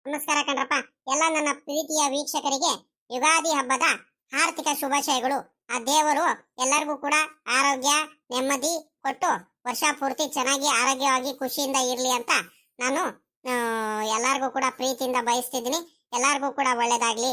ನಮಸ್ಕಾರ ಕಣ್ರಪ್ಪ. ಎಲ್ಲ ನನ್ನ ಪ್ರೀತಿಯ ವೀಕ್ಷಕರಿಗೆ ಯುಗಾದಿ ಹಬ್ಬದ ಆರ್ಥಿಕ ಶುಭಾಶಯಗಳು. ಆ ದೇವರು ಎಲ್ಲರಿಗೂ ಕೂಡ ಆರೋಗ್ಯ ನೆಮ್ಮದಿ ಕೊಟ್ಟು ವರ್ಷ ಪೂರ್ತಿ ಚೆನ್ನಾಗಿ ಆರೋಗ್ಯವಾಗಿ ಖುಷಿಯಿಂದ ಇರ್ಲಿ ಅಂತ ನಾನು ಎಲ್ಲರಿಗೂ ಕೂಡ ಪ್ರೀತಿಯಿಂದ ಬಯಸ್ತಿದ್ದೀನಿ. ಎಲ್ಲರಿಗೂ ಕೂಡ ಒಳ್ಳೇದಾಗ್ಲಿ.